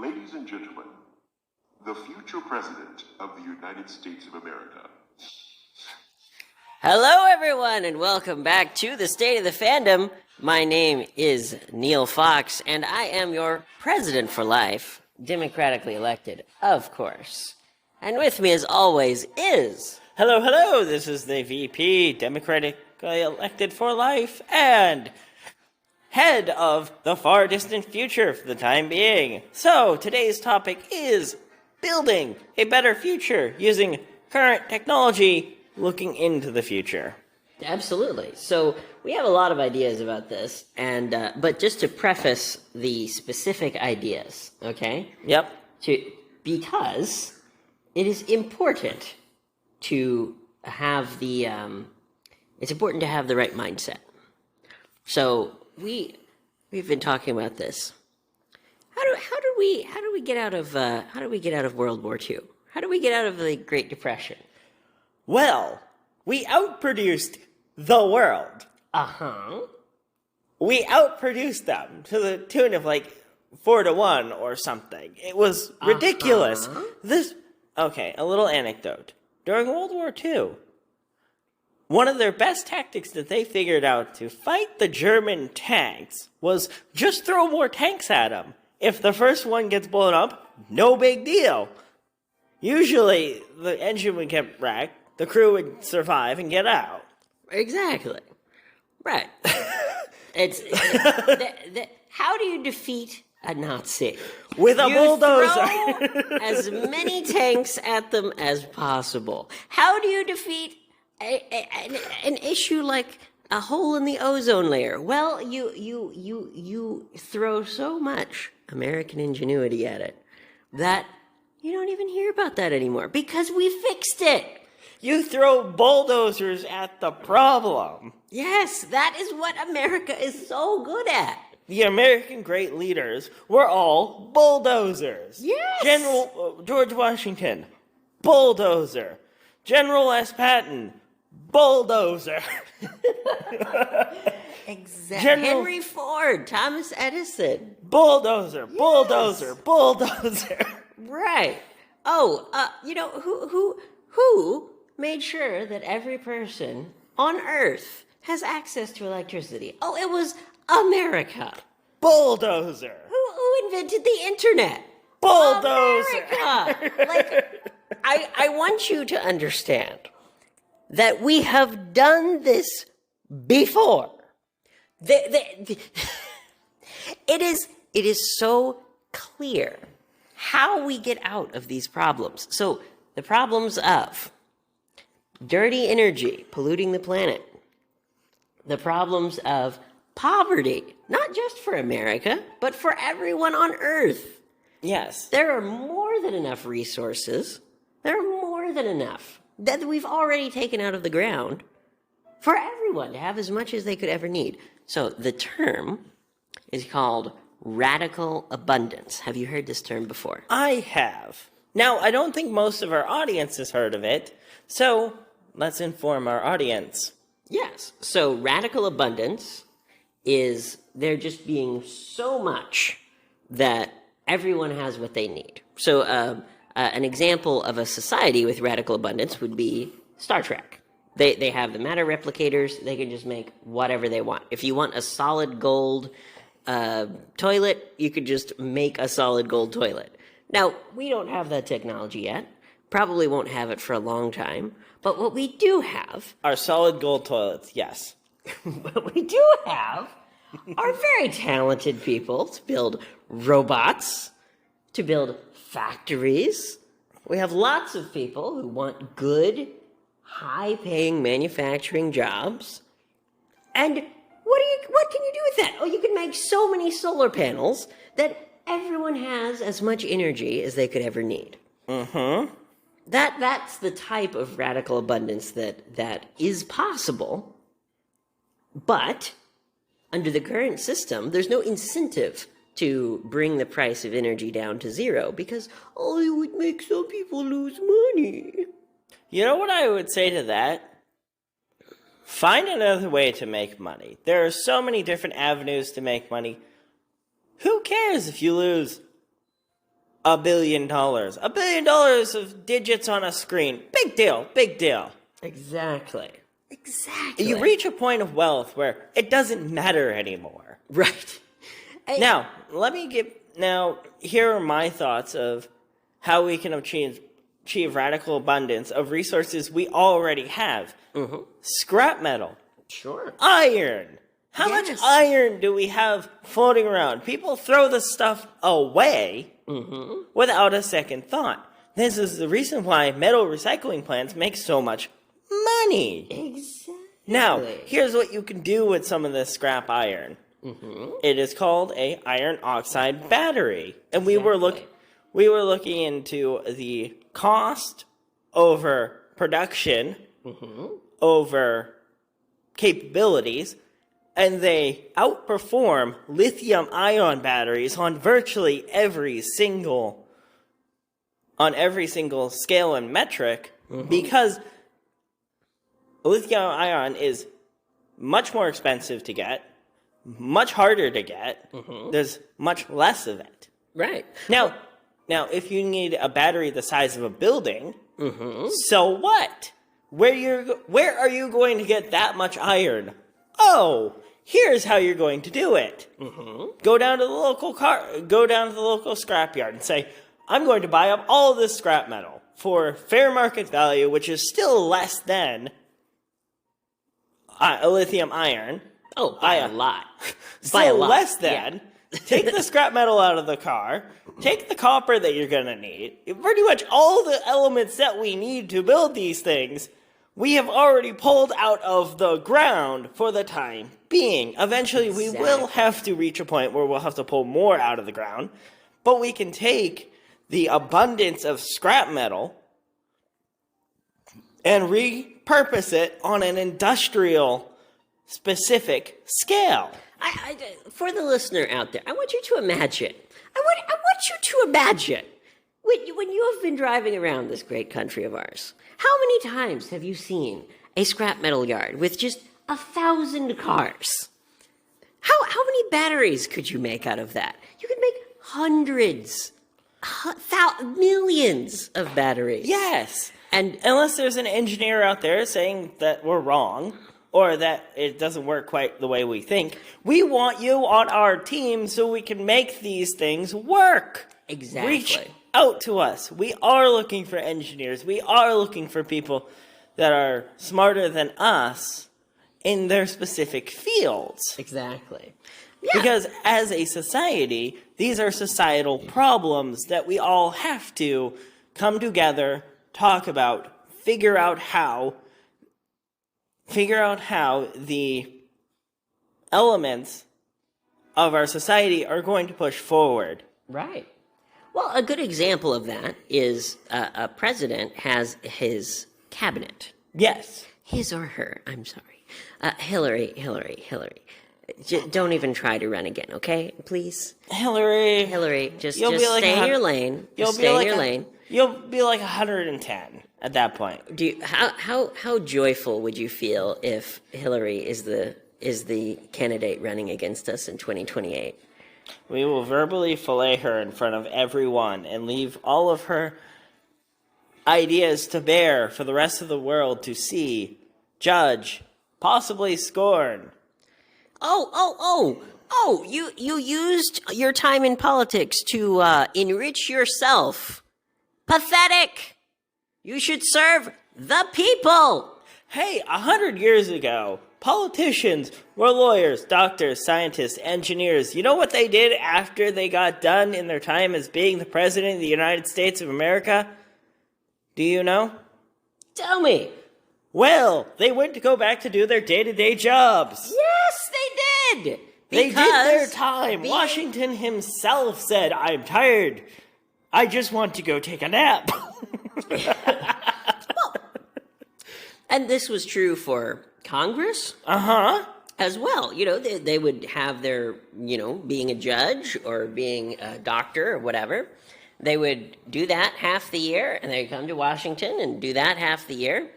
Ladies and gentlemen, the future president of the United States of America. Hello, everyone, and welcome back to the State of the Fandom. My name is Neil Fox, and I am your president for life, democratically elected, of course. And with me, as always, is... Hello, this is the VP, democratically elected for life, and head of the far distant future for the time being. So, today's topic is building a better future using current technology looking into the future. Absolutely. So, we have a lot of ideas about this, and but just to preface the specific ideas, okay? Yep. Because it is important to have the right mindset. So we've been talking about this. How do we get out of World War II? How do we get out of the Great Depression? Well, we outproduced the world. We outproduced them to the tune of 4-1 or something. It was ridiculous. Okay, a little anecdote. During World War II, one of their best tactics that they figured out to fight the German tanks was just throw more tanks at them. If the first one gets blown up, no big deal. Usually, the engine would get wrecked, the crew would survive and get out. Exactly. Right. How do you defeat a Nazi? With a bulldozer. Throw as many tanks at them as possible. How do you defeat an issue like a hole in the ozone layer? Well, you throw so much American ingenuity at it that you don't even hear about that anymore because we fixed it. You throw bulldozers at the problem. Yes, that is what America is so good at. The American great leaders were all bulldozers. Yes. General George Washington, bulldozer. General S. Patton, bulldozer. Exactly. Henry Ford, Thomas Edison. Bulldozer. Right. Oh, who made sure that every person on Earth has access to electricity? Oh, it was America. Bulldozer. Who invented the internet? Bulldozer. America. I want you to understand that we have done this before. It is so clear how we get out of these problems. So the problems of dirty energy polluting the planet, the problems of poverty, not just for America, but for everyone on Earth. Yes. There are more than enough resources. There are more than enough that we've already taken out of the ground for everyone to have as much as they could ever need. So the term is called radical abundance. Have you heard this term before? I have. Now, I don't think most of our audience has heard of it, so let's inform our audience. Yes. So radical abundance is there just being so much that everyone has what they need. So an example of a society with radical abundance would be Star Trek. They have the matter replicators. They can just make whatever they want. If you want a solid gold toilet, you could just make a solid gold toilet. Now, we don't have that technology yet. Probably won't have it for a long time. But what we do have... Are solid gold toilets, yes. What we do have are very talented people to build robots, to build factories. We have lots of people who want good, high-paying manufacturing jobs. And what can you do with that? Oh, you can make so many solar panels that everyone has as much energy as they could ever need. Mm-hmm. That's the type of radical abundance that is possible. But under the current system, there's no incentive to bring the price of energy down to zero because, it would make some people lose money. You know what I would say to that? Find another way to make money. There are so many different avenues to make money. Who cares if you lose $1 billion. $1 billion of digits on a screen. Big deal, big deal. Exactly. Exactly. You reach a point of wealth where it doesn't matter anymore. Right. Now, here are my thoughts of how we can achieve radical abundance of resources we already have. Mm-hmm. Scrap metal. Sure. Iron. How much iron do we have floating around? People throw the stuff away without a second thought. This is the reason why metal recycling plants make so much money. Exactly. Now, here's what you can do with some of this scrap iron. It is called a iron oxide battery, and we were looking into the cost over production over capabilities, and they outperform lithium-ion batteries on virtually every single scale and metric, because lithium-ion is much more expensive to get, much harder to get. There's much less of it. Right. Now, if you need a battery the size of a building, so what? Where are you going to get that much iron? Oh, here's how you're going to do it. Go down to the local scrapyard and say, I'm going to buy up all this scrap metal for fair market value, which is still less than a lithium iron. Oh, by a lot. By a lot. Less than. Yeah. Take the scrap metal out of the car. Take the copper that you're going to need. Pretty much all the elements that we need to build these things, we have already pulled out of the ground for the time being. Eventually, we will have to reach a point where we'll have to pull more out of the ground. But we can take the abundance of scrap metal and repurpose it on an industrial specific scale. For the listener out there, I want you to imagine. I want you to imagine when you have been driving around this great country of ours. How many times have you seen a scrap metal yard with just 1,000 cars? How many batteries could you make out of that? You could make hundreds, millions of batteries. Yes. And unless there's an engineer out there saying that we're wrong, or that it doesn't work quite the way we think, we want you on our team so we can make these things work. Exactly. Reach out to us. We are looking for engineers. We are looking for people that are smarter than us in their specific fields. Exactly. Yeah. Because as a society, these are societal problems that we all have to come together, talk about, figure out how the elements of our society are going to push forward. Right. Well, a good example of that is a president has his cabinet. Yes. His or her, I'm sorry. Hillary. Don't even try to run again, okay? Please. Hillary, just stay in your lane. Just stay in your lane. You'll be like 110 at that point. How joyful would you feel if Hillary is the candidate running against us in 2028? We will verbally fillet her in front of everyone and leave all of her ideas to bear for the rest of the world to see, judge, possibly scorn. Oh, you used your time in politics to enrich yourself. Pathetic! You should serve the people! Hey, 100 years ago, politicians were lawyers, doctors, scientists, engineers. You know what they did after they got done in their time as being the president of the United States of America? Do you know? Tell me. Well, they went to go back to do their day-to-day jobs. Yes, they did! They did their time. Washington himself said, I'm tired. I just want to go take a nap. And this was true for Congress? As well. You know, they would have their, being a judge or being a doctor or whatever. They would do that half the year, and they'd come to Washington and do that half the year.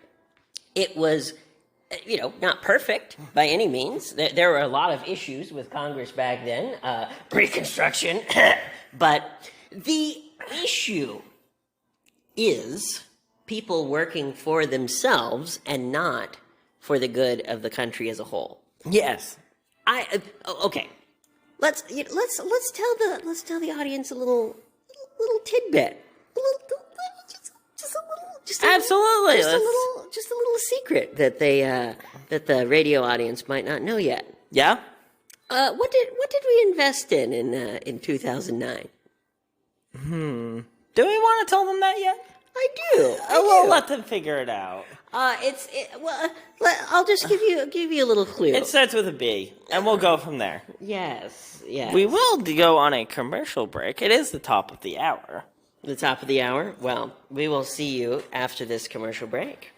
It was, not perfect by any means. There were a lot of issues with Congress back then, Reconstruction, but issue is people working for themselves and not for the good of the country as a whole. Yes. Okay. Let's tell the audience a little tidbit. Absolutely. Just a little secret that that the radio audience might not know yet. Yeah? What did we invest in 2009? Do we want to tell them that yet? I do. We'll let them figure it out. I'll just give you a little clue. It starts with a B, and we'll go from there. Yes. We will go on a commercial break. It is the top of the hour. The top of the hour? Well, we will see you after this commercial break.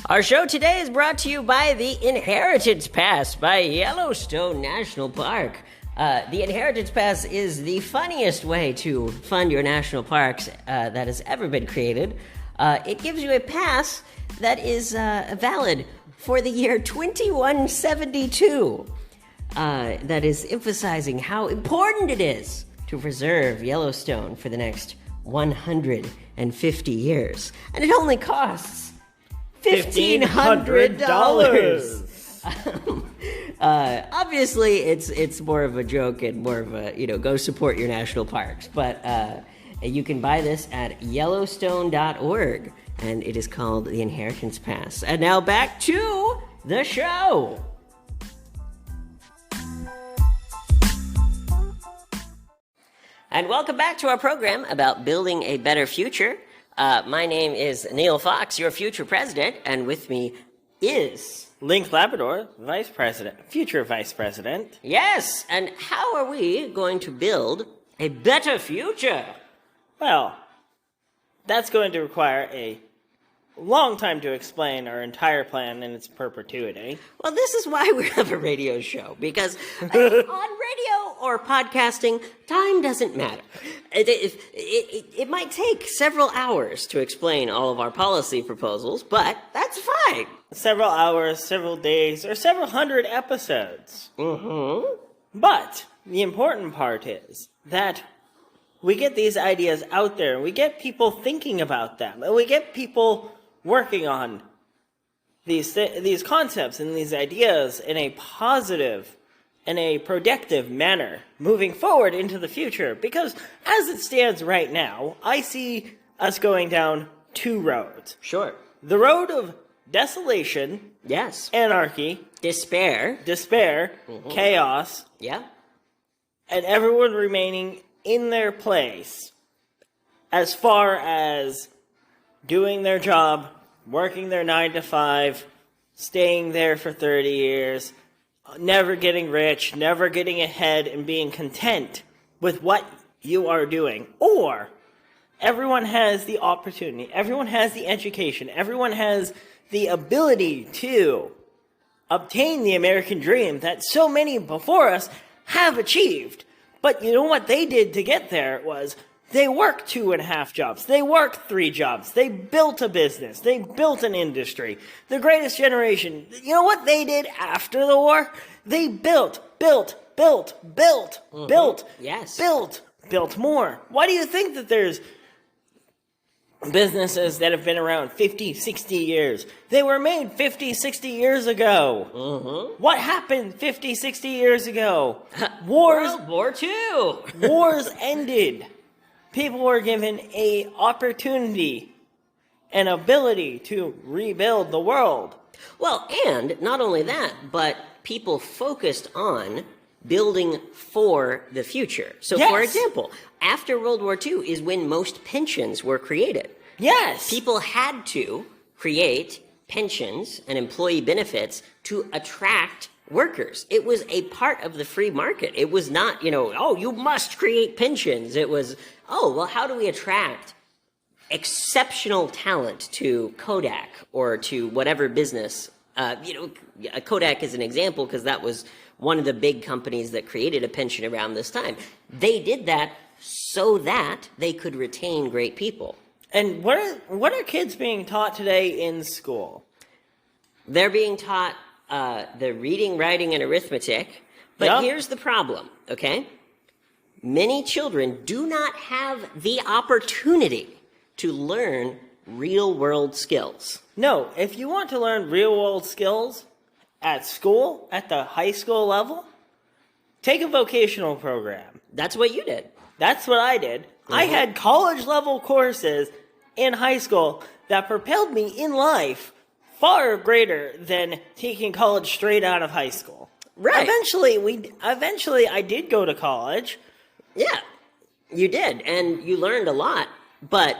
Our show today is brought to you by the Inheritance Pass by Yellowstone National Park. The Inheritance Pass is the funniest way to fund your national parks that has ever been created. It gives you a pass that is valid for the year 2172. That is emphasizing how important it is to preserve Yellowstone for the next 150 years. And it only costs $1,500. Obviously, it's more of a joke and more of a, go support your national parks. But you can buy this at yellowstone.org, and it is called the Inheritance Pass. And now back to the show. And welcome back to our program about building a better future. My name is Neil Fox, your future president, and with me is... Link Labrador, vice president, future vice president. Yes, and how are we going to build a better future? Well, that's going to require a long time to explain our entire plan in its perpetuity. Well, this is why we have a radio show, because on radio or podcasting, time doesn't matter. It might take several hours to explain all of our policy proposals, but that's fine. Several hours, several days, or several hundred episodes. Mm-hmm. But the important part is that we get these ideas out there, and we get people thinking about them, and we get people working on these concepts and these ideas in a positive and a productive manner moving forward into the future. Because as it stands right now, I see us going down two roads. Sure. The road of desolation, yes, anarchy, despair, mm-hmm. Chaos, yeah, and everyone remaining in their place as far as doing their job, working their 9 to 5, staying there for 30 years, never getting rich, never getting ahead, and being content with what you are doing. Or everyone has the opportunity, everyone has the education, everyone has the ability to obtain the American dream that so many before us have achieved. But you know what they did to get there was they worked 2.5 jobs. They worked 3 jobs. They built a business. They built an industry. The greatest generation, you know what they did after the war? They built. Yes. Built more. Why do you think that there's businesses that have been around 50, 60 years? They were made 50, 60 years ago. Mm-hmm. What happened 50, 60 years ago? Wars. World War II. Wars ended. People were given an opportunity, an ability to rebuild the world. Well, and not only that, but people focused on building for the future. So, yes. For example, after World War II is when most pensions were created. Yes. People had to create pensions and employee benefits to attract workers. It was a part of the free market. It was not, you must create pensions. It was, how do we attract exceptional talent to Kodak or to whatever business? Kodak is an example because that was one of the big companies that created a pension around this time. They did that so that they could retain great people. And what are kids being taught today in school? They're being taught the reading, writing, and arithmetic. But here's the problem, okay? Many children do not have the opportunity to learn real-world skills. No, if you want to learn real-world skills at school, at the high school level, take a vocational program. That's what you did. That's what I did. I had college-level courses in high school that propelled me in life far greater than taking college straight out of high school. Right. Eventually I did go to college. Yeah, you did, and you learned a lot, but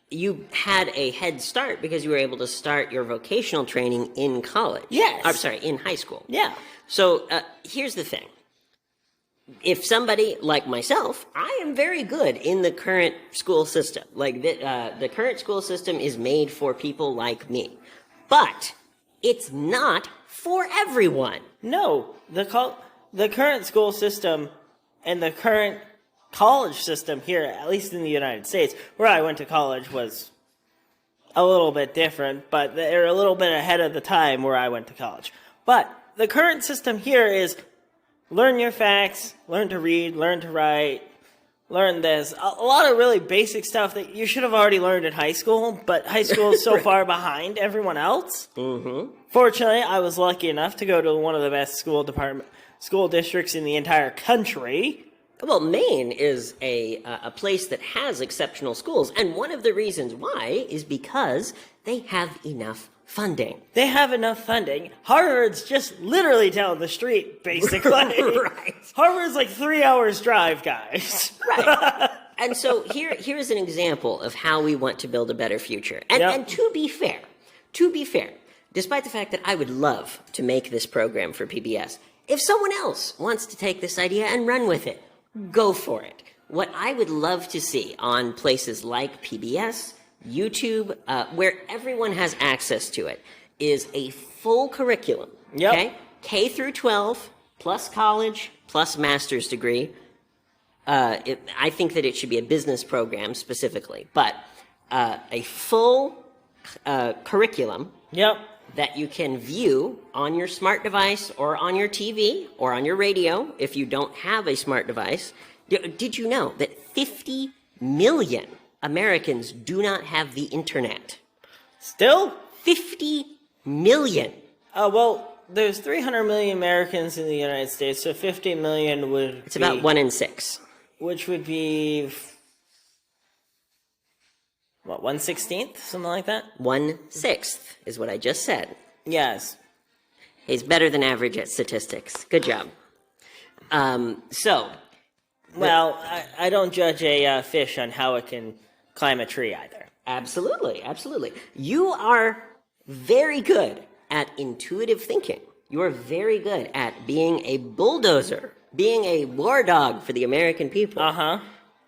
you had a head start because you were able to start your vocational training in college. Yes. I'm sorry, in high school. Yeah. So here's the thing. If somebody like myself, I am very good in the current school system. Like, the current school system is made for people like me. But it's not for everyone. No, the current school system and the current college system here, at least in the United States, where I went to college, was a little bit different, but they're a little bit ahead of the time where I went to college. But the current system here is learn your facts, learn to read, learn to write, learn this. A lot of really basic stuff that you should have already learned in high school, but high school is so far behind everyone else. Mm-hmm. Fortunately, I was lucky enough to go to one of the best school districts in the entire country. Well, Maine is a place that has exceptional schools, and one of the reasons why is because they have enough funding. They have enough funding. Harvard's just literally down the street, basically. Right. Harvard's like 3 hours drive, guys. Right. And so here's an example of how we want to build a better future. And to be fair, despite the fact that I would love to make this program for PBS, if someone else wants to take this idea and run with it, go for it. What I would love to see on places like PBS, YouTube, where everyone has access to it, is a full curriculum. Yep. Okay? K through 12, plus college, plus master's degree. I think that it should be a business program specifically, but a full curriculum. Yep. That you can view on your smart device or on your TV or on your radio if you don't have a smart device. Did you know that 50 million Americans do not have the internet? Still? 50 million. Well, there's 300 million Americans in the United States, so 50 million would It's about 1 in 6. Which would be, what, 1/16? Something like that? 1/6 is what I just said. Yes. He's better than average at statistics. Good job. Well, I don't judge a fish on how it can climb a tree either. Absolutely, absolutely. You are very good at intuitive thinking. You are very good at being a bulldozer, being a war dog for the American people. Uh-huh.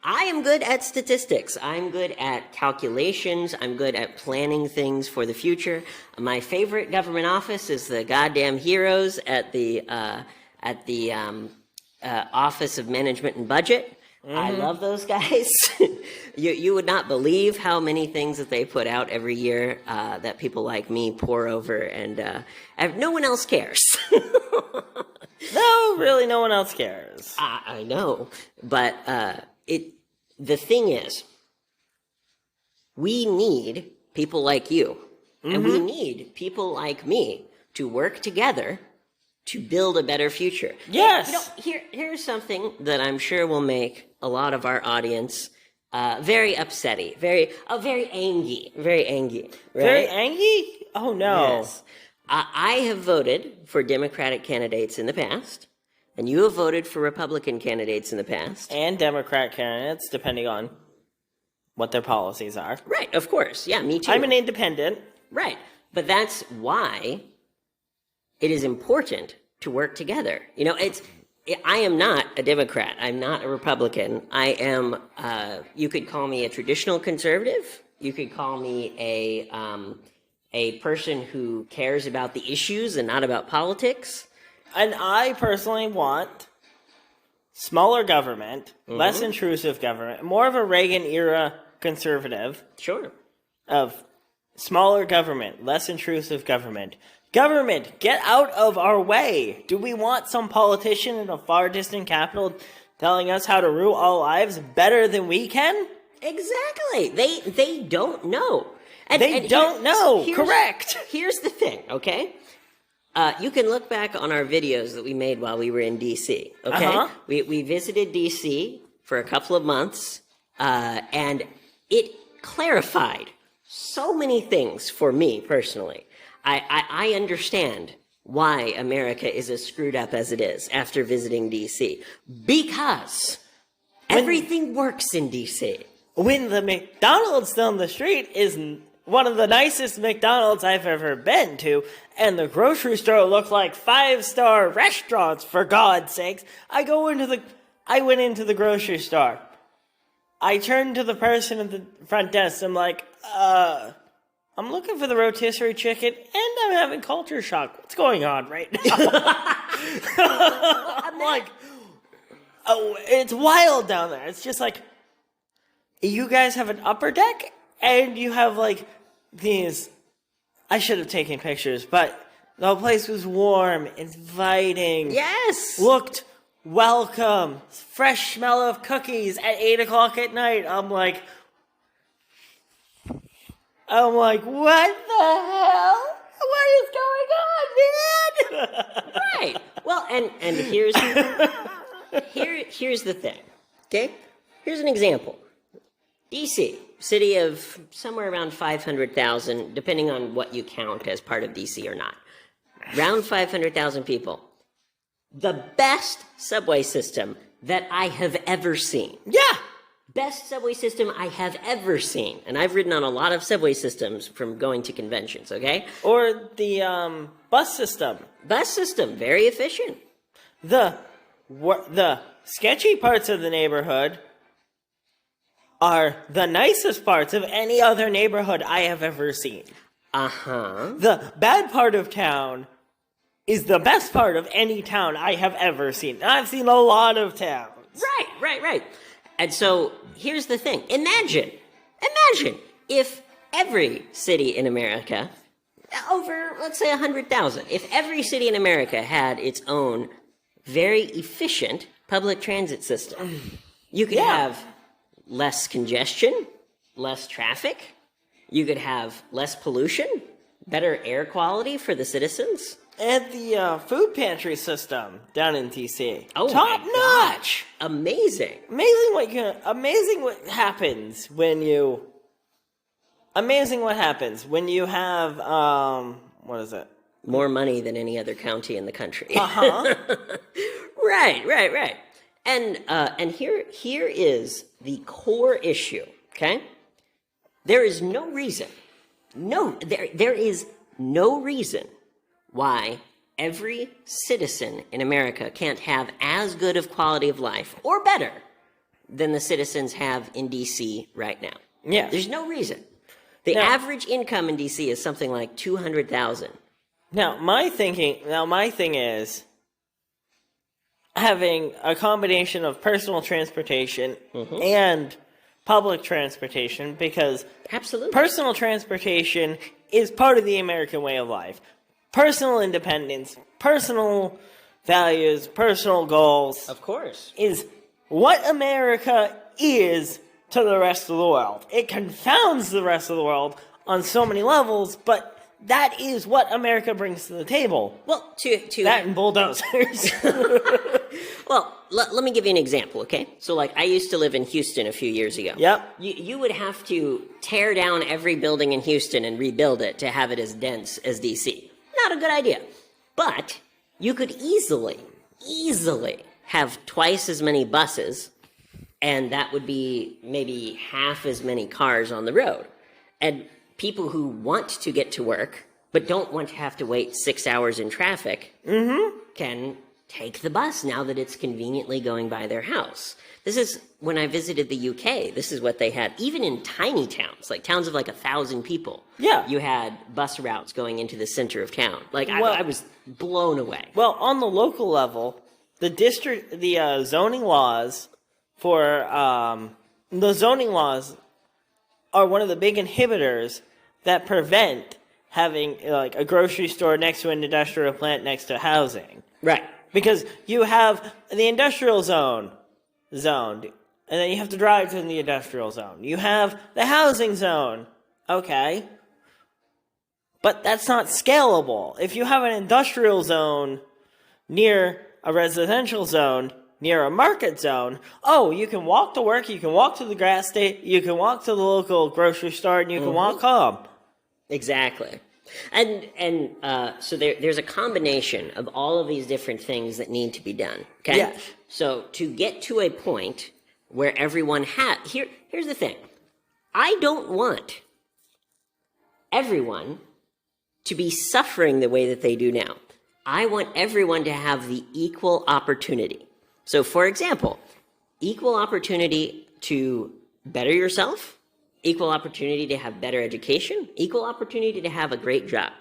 I am good at statistics. I'm good at calculations. I'm good at planning things for the future. My favorite government office is the goddamn heroes at the Office of Management and Budget. Mm-hmm. I love those guys. You would not believe how many things that they put out every year that people like me pore over, and no one else cares. No, really, no one else cares. I know, but the thing is, we need people like you, and we need people like me to work together to build a better future. Yes. Here's something that I'm sure will make a lot of our audience very upsetty, very angry, right? Very angry? Oh no. Yes. I have voted for Democratic candidates in the past, and you have voted for Republican candidates in the past. And Democrat candidates, depending on what their policies are. Right, of course. Yeah, me too. I'm an independent. Right. But that's why it is important to work together. You know, I am not a Democrat. I'm not a Republican. I am, you could call me a traditional conservative. You could call me a person who cares about the issues and not about politics. And I personally want smaller government, less intrusive government, more of a Reagan-era conservative. Sure. Of smaller government, less intrusive government, Government, get out of our way. Do we want some politician in a far distant capital telling us how to rule our lives better than we can? Exactly. They don't know. They don't know. Correct. Here's the thing, okay? You can look back on our videos that we made while we were in D.C., okay? Uh-huh. We visited D.C. for a couple of months, and it clarified so many things for me personally. I understand why America is as screwed up as it is after visiting D.C. Because everything works in D.C. When the McDonald's down the street is one of the nicest McDonald's I've ever been to, and the grocery store looked like 5-star restaurants, for God's sakes, I went into the grocery store. I turned to the person at the front desk. I'm like, I'm looking for the rotisserie chicken, and I'm having culture shock. What's going on right now? I'm like, oh, it's wild down there. It's just like, you guys have an upper deck, and you have like these. I should have taken pictures, but the place was warm, inviting. Yes. Looked welcome. Fresh smell of cookies at 8 o'clock at night. I'm like, what the hell? What is going on, man? Right. Well, and here's the thing. Okay? Here's an example. DC, city of somewhere around 500,000, depending on what you count as part of DC or not. Around 500,000 people. The best subway system that I have ever seen. Yeah. Best subway system I have ever seen. And I've ridden on a lot of subway systems from going to conventions, okay? Or the bus system. Bus system, very efficient. The sketchy parts of the neighborhood are the nicest parts of any other neighborhood I have ever seen. Uh-huh. The bad part of town is the best part of any town I have ever seen. I've seen a lot of towns. Right. And so, here's the thing. Imagine if every city in America, over, let's say, 100,000, if every city in America had its own very efficient public transit system. You could have less congestion, less traffic. You could have less pollution, better air quality for the citizens. And the food pantry system down in DC. Oh, top notch. Amazing. Amazing what happens when you have what is it? More money than any other county in the country. Uh-huh. Right. And here is the core issue, okay? There is no reason. There is no reason why every citizen in America can't have as good of quality of life or better than the citizens have in DC right now. Yeah. There's no reason. The average income in DC is something like $200,000. Now, my thing is having a combination of personal transportation and public transportation, because Absolutely. personal transportation is part of the American way of life. Personal independence, personal values, personal goals. Of course. Is what America is to the rest of the world. It confounds the rest of the world on so many levels, but that is what America brings to the table. Well, to that and bulldozers. Well, let me give you an example, okay? So, like, I used to live in Houston a few years ago. Yep. You would have to tear down every building in Houston and rebuild it to have it as dense as DC. Not a good idea. But you could easily have twice as many buses, and that would be maybe half as many cars on the road. And people who want to get to work but don't want to have to wait 6 hours in traffic can take the bus now that it's conveniently going by their house. This is when I visited the UK. This is what they had. Even in tiny towns, like towns of like 1,000 people. Yeah. You had bus routes going into the center of town. Like, I was blown away. Well, on the local level, the zoning laws are one of the big inhibitors that prevent having like a grocery store next to an industrial plant next to housing. Right. Because you have the industrial zoned, and then you have to drive to the industrial zone. You have the housing zone. Okay. But that's not scalable. If you have an industrial zone near a residential zone, near a market zone, you can walk to work, you can walk to the gas station, you can walk to the local grocery store, and you can walk home. Exactly. And so there's a combination of all of these different things that need to be done. Okay? Yes. So to get to a point where everyone here's the thing. I don't want everyone to be suffering the way that they do now. I want everyone to have the equal opportunity. So, for example, equal opportunity to better yourself, equal opportunity to have better education, equal opportunity to have a great job.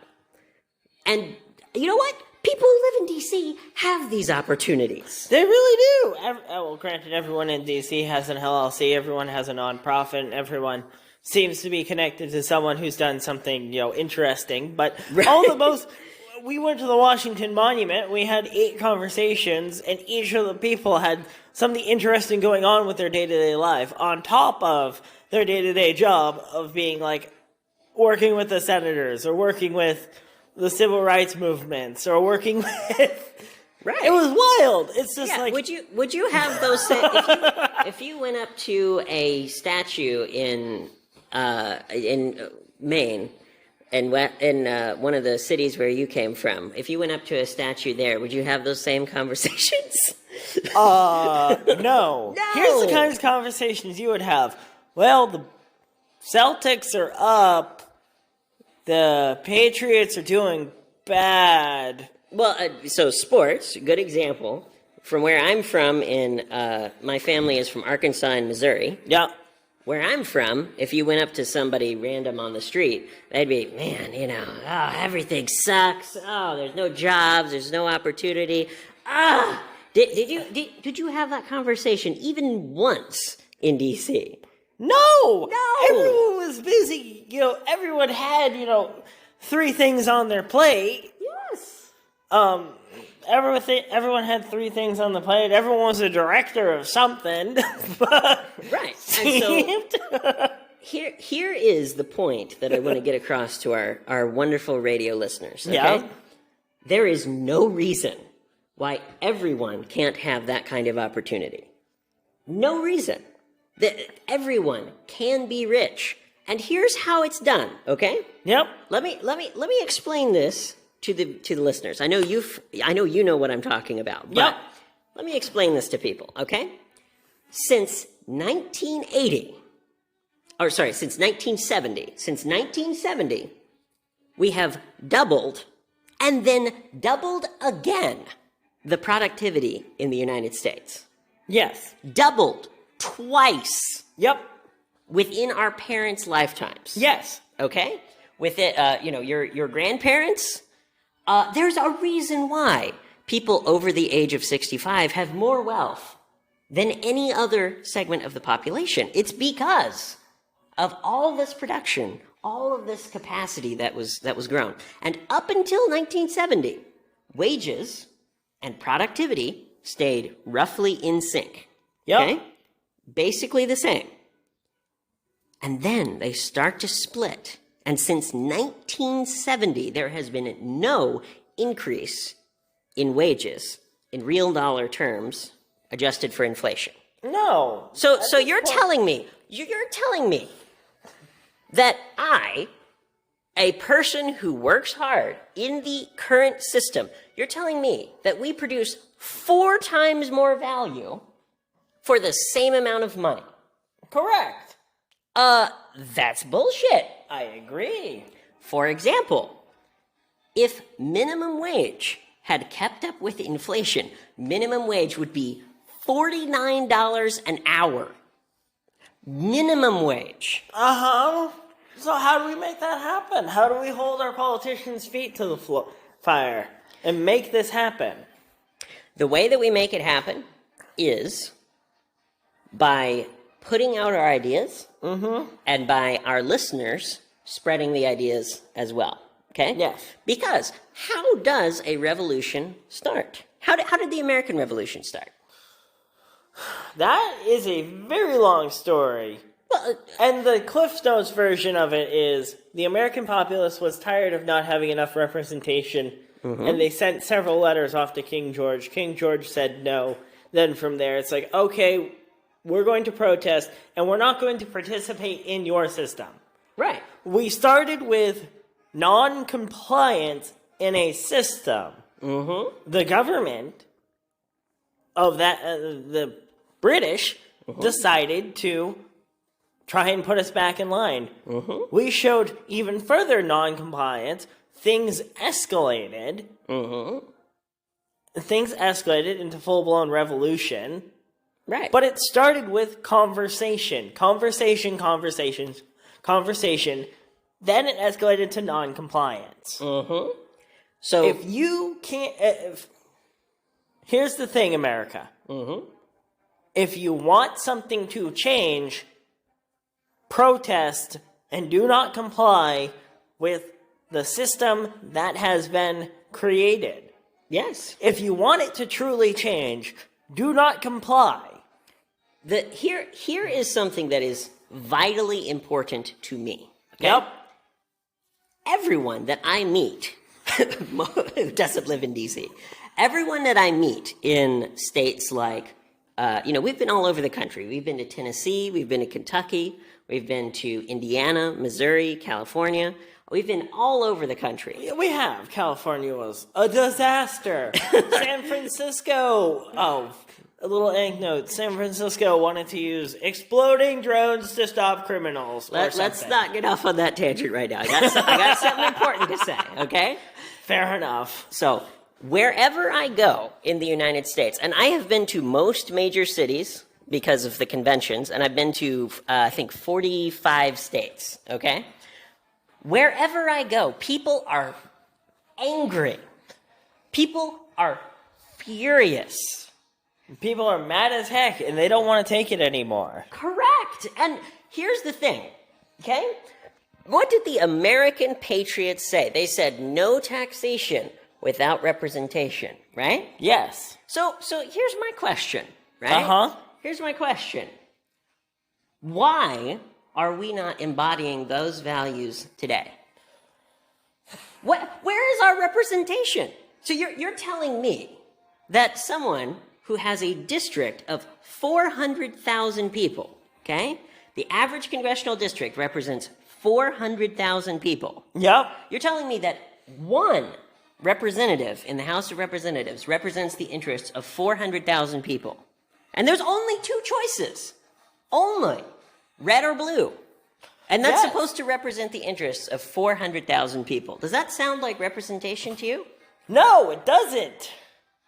And you know what? People who live in D.C. have these opportunities. They really do. Well, granted, everyone in D.C. has an LLC, everyone has a nonprofit, and everyone seems to be connected to someone who's done something, interesting. But we went to the Washington Monument, we had 8 conversations, and each of the people had something interesting going on with their day-to-day life, on top of their day-to-day job of being, like, working with the senators, or working with the civil rights movements, or working with... Right. It was wild. It's just like... Would you have those... if you went up to a statue in Maine, and in one of the cities where you came from, if you went up to a statue there, would you have those same conversations? No. No. Here's the kinds of conversations you would have. Well, the Celtics are up. The Patriots are doing bad. Well, so sports, good example. From where I'm from, my family is from Arkansas and Missouri. Yeah. Where I'm from, if you went up to somebody random on the street, they'd be, man, everything sucks. Oh, there's no jobs, there's no opportunity. Did you have that conversation even once in D.C.? No! Everyone was busy. Everyone had, 3 things on their plate. Yes. Everyone had 3 things on the plate. Everyone was a director of something. Right. And so here is the point that I want to get across to our wonderful radio listeners. Okay? Yeah. There is no reason why everyone can't have that kind of opportunity. No reason. That everyone can be rich. And here's how it's done, okay? Yep. Let me explain this to the listeners. I know you know what I'm talking about. But Yep. Let me explain this to people, okay? Since 1970, we have doubled and then doubled again the productivity in the United States. Yes. Doubled twice. Yep. Within our parents' lifetimes. Yes. Okay? With it, your grandparents, there's a reason why people over the age of 65 have more wealth than any other segment of the population. It's because of all this production, all of this capacity that was grown. And up until 1970, wages and productivity stayed roughly in sync. Yep. Okay? Basically the same. And then they start to split. And since 1970, there has been no increase in wages in real dollar terms adjusted for inflation. No. So you're telling me that a person who works hard in the current system, you're telling me that we produce 4 times more value for the same amount of money? Correct. That's bullshit. I agree. For example, if minimum wage had kept up with inflation, minimum wage would be $49 an hour. Minimum wage. So how do we make that happen? How do we hold our politicians' feet to the fire and make this happen? The way that we make it happen is by putting out our ideas and by our listeners spreading the ideas as well. Okay? Yes. Because how does a revolution start? How did the American Revolution start? That is a very long story. Well, And the Cliff Notes version of it is the American populace was tired of not having enough representation, and they sent several letters off to King George. King George said no. Then from there, it's like, okay, we're going to protest, and we're not going to participate in your system. right. We started with non-compliance in a system. The government of that, the British, decided to try and put us back in line. We showed even further non-compliance. Things escalated. Things escalated into full-blown revolution. Right. But it started with conversation. Conversation. Then it escalated to non-compliance. So If you can't... here's the thing, America. If you want something to change, protest and do not comply with the system that has been created. yes. If you want it to truly change, do not comply. Here is something that is vitally important to me. Okay? Yep. Everyone that I meet who doesn't live in DC, everyone that I meet in states like, we've been all over the country. We've been to Tennessee, we've been to Kentucky, we've been to Indiana, Missouri, California. We've been all over the country. Yeah, we have. California was a disaster. San Francisco. Oh, a little anecdote. San Francisco wanted to use exploding drones to stop criminals. Let's not get off on that tangent right now. I got something important to say, okay? Fair enough. So, wherever I go in the United States, and I have been to most major cities because of the conventions, and I've been to, I think, 45 states, okay? Wherever I go, people are angry. People are furious. People are mad as heck, and they don't want to take it anymore. Correct. And here's the thing, okay? What did the American patriots say? They said no taxation without representation, right? Yes. So here's my question, right? Here's my question. Why are we not embodying those values today? Where is our representation? So you're telling me that someone who has a district of 400,000 people, okay? The average congressional district represents 400,000 people. Yep. You're telling me that one representative in the House of Representatives represents the interests of 400,000 people. And there's only two choices. Only. Red or blue. And that's supposed to represent the interests of 400,000 people. Does that sound like representation to you? No, it doesn't.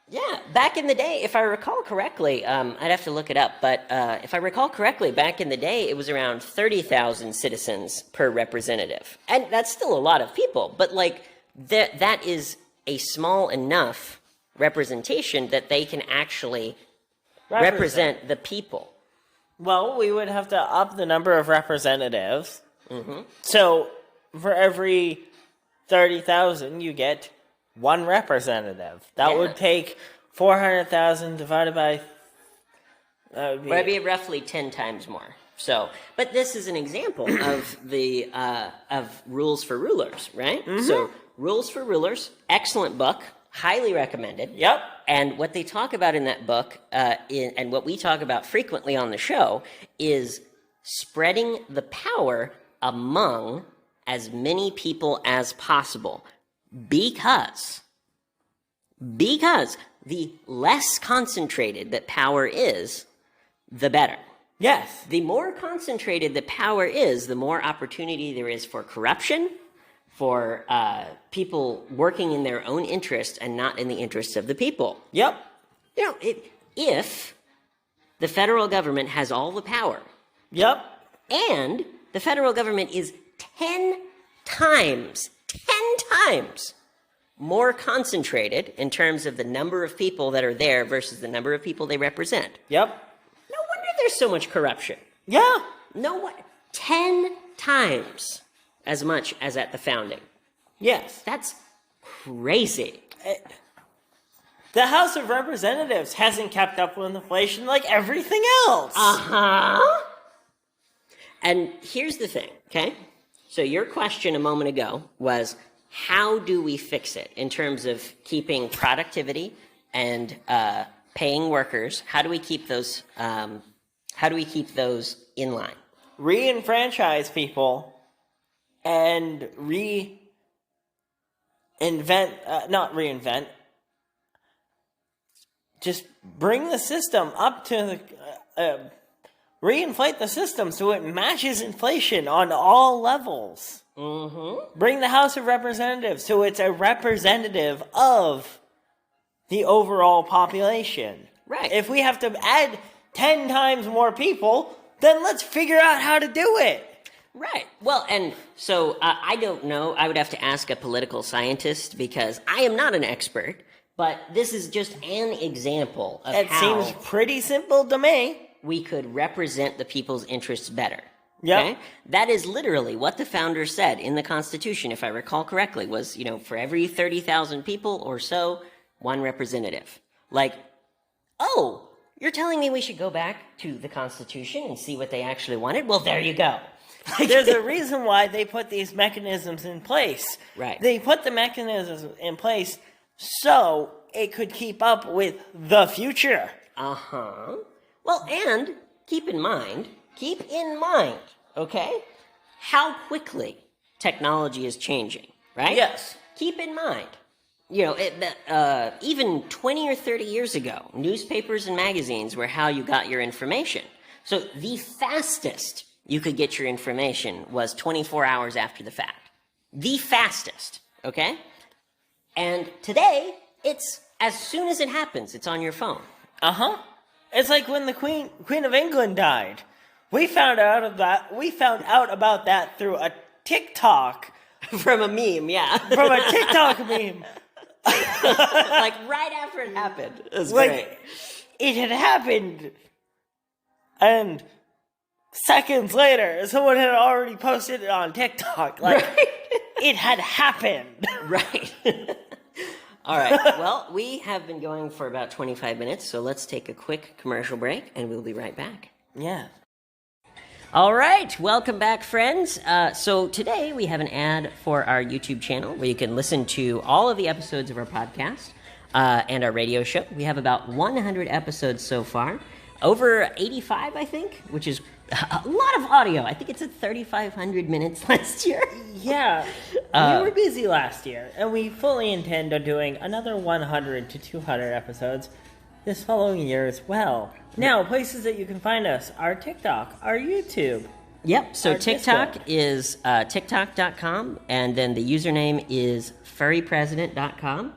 Yeah, back in the day, if I recall correctly, I'd have to look it up, but if I recall correctly, back in the day, it was around 30,000 citizens per representative. And that's still a lot of people, but like that is a small enough representation that they can actually represent the people. Well, we would have to up the number of representatives. So, for every 30,000, you get one representative. That would take 400,000 divided by... That'd be roughly 10 times more. So, but this is an example of the of Rules for Rulers, right? So, Rules for Rulers, excellent book, highly recommended. Yep. And what they talk about in that book, and what we talk about frequently on the show, is spreading the power among as many people as possible. Because the less concentrated that power is, the better. Yes. The more concentrated that power is, the more opportunity there is for corruption, for people working in their own interest and not in the interests of the people. Yep. You know, if the federal government has all the power, Yep. and the federal government is 10 times more concentrated in terms of the number of people that are there versus the number of people they represent. Yep. No wonder there's so much corruption. Yeah. 10 times as much as at the founding. Yes. That's crazy. The House of Representatives hasn't kept up with inflation like everything else. Uh-huh. And here's the thing, okay? So your question a moment ago was, how do we fix it in terms of keeping productivity and paying workers? How do we keep those in line? Re-enfranchise people and just bring the system up to the, reinflate the system so it matches inflation on all levels. Mm-hmm. Bring the House of Representatives so it's a representative of the overall population. Right. If we have to add 10 times more people, then let's figure out how to do it. Right. Well, and so I don't know. I would have to ask a political scientist because I am not an expert, but this is just an example of It how seems pretty simple to me. we could represent the people's interests better. Yep. Okay? That is literally what the founders said in the Constitution, if I recall correctly, was, for every 30,000 people or so, one representative. Like, oh, you're telling me we should go back to the Constitution and see what they actually wanted? Well, there you go. There's a reason why they put these mechanisms in place. Right. They put the mechanisms in place so it could keep up with the future. Uh-huh. Well, and keep in mind, okay, how quickly technology is changing, right? Yes. Keep in mind, even 20 or 30 years ago, newspapers and magazines were how you got your information. So the fastest you could get your information was 24 hours after the fact. The fastest, okay? And today, it's as soon as it happens, it's on your phone. Uh-huh. It's like when the Queen of England died. We found out about that through a TikTok. From a meme, yeah. From a TikTok meme. Like right after it happened. It was great. It had happened, and seconds later, someone had already posted it on TikTok. Like, right. It had happened. Right. All right. Well, we have been going for about 25 minutes, so let's take a quick commercial break, and we'll be right back. Yeah. All right. Welcome back, friends. So today we have an ad for our YouTube channel where you can listen to all of the episodes of our podcast and our radio show. We have about 100 episodes so far. Over 85, I think, which is a lot of audio. I think it's at 3,500 minutes last year. Yeah. We were busy last year, and we fully intend on doing another 100 to 200 episodes this following year as well. Now, places that you can find us are TikTok, our YouTube. Yep, so TikTok is tiktok.com, and then the username is furrypresident.com.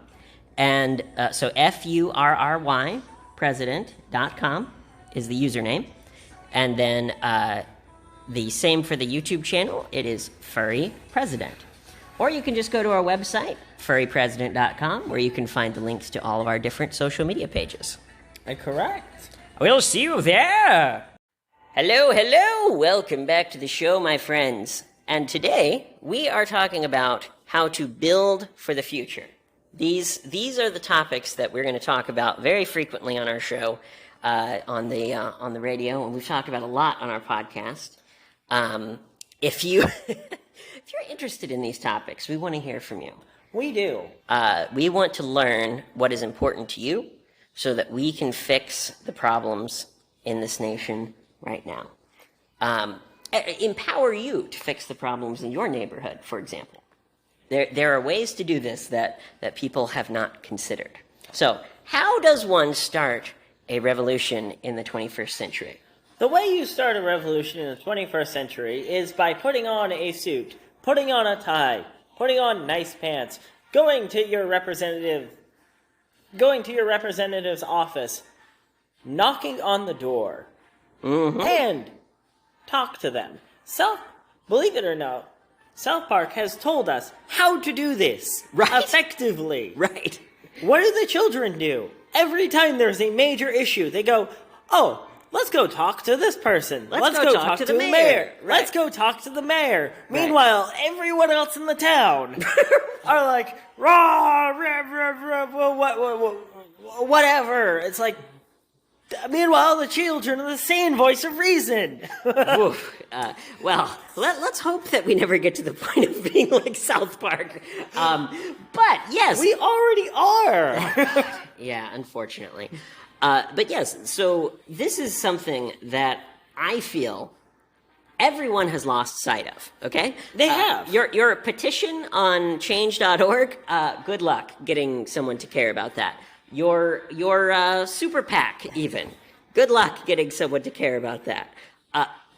And so FURRY president.com is the username. And then the same for the YouTube channel, it is Furry President. Or you can just go to our website, furrypresident.com, where you can find the links to all of our different social media pages. Correct. We'll see you there. Hello. Welcome back to the show, my friends. And today, we are talking about how to build for the future. These are the topics that we're going to talk about very frequently on our show, on the radio, and we've talked about a lot on our podcast. If you're interested in these topics, we want to hear from you. We do. We want to learn what is important to you so that we can fix the problems in this nation right now. Empower you to fix the problems in your neighborhood, for example. There are ways to do this that people have not considered. So, how does one start a revolution in the 21st century? The way you start a revolution in the 21st century is by putting on a suit, putting on a tie, putting on nice pants, going to your representative's office, knocking on the door, and talk to them. Believe it or not, South Park has told us how to do this effectively. Right. What do the children do? Every time there's a major issue, they go, oh, let's go talk to this person. Let's go talk to the mayor. Right. Let's go talk to the mayor. Meanwhile, everyone else in the town are like, rah, rah, rah, rah, whatever. It's like, meanwhile, the children are the sane voice of reason. Well, let's hope that we never get to the point of being like South Park. But yes. We already are. Yeah, unfortunately. But yes, so this is something that I feel everyone has lost sight of, okay? They have. Your petition on change.org, good luck getting someone to care about that. Your super PAC, even. Good luck getting someone to care about that.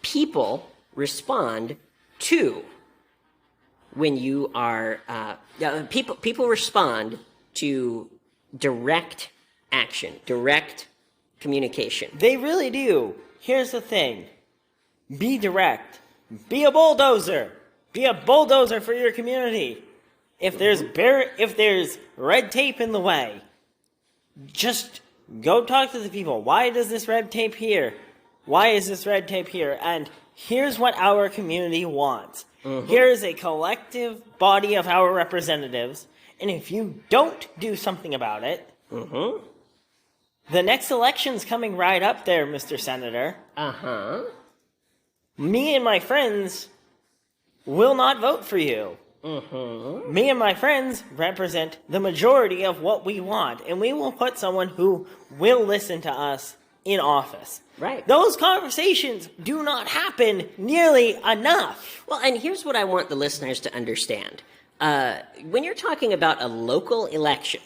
People respond to when you are people respond to direct action, direct communication. They really do. Here's the thing. Be direct. Be a bulldozer. Be a bulldozer for your community. If there's red tape in the way, just go talk to the people. Why does this red tape here? Why is this red tape here? And here's what our community wants. Here is a collective body of our representatives. And if you don't do something about it, the next election's coming right up there, Mr. Senator. Me and my friends will not vote for you. Me and my friends represent the majority of what we want, and we will put someone who will listen to us in office. Right. Those conversations do not happen nearly enough. Well, and here's what I want the listeners to understand. When you're talking about a local election,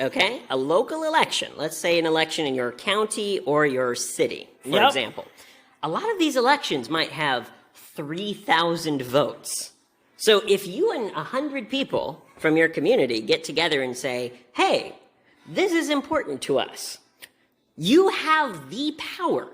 okay, a local election, let's say an election in your county or your city, for example, a lot of these elections might have 3,000 votes. So if you and 100 people from your community get together and say, hey, this is important to us, you have the power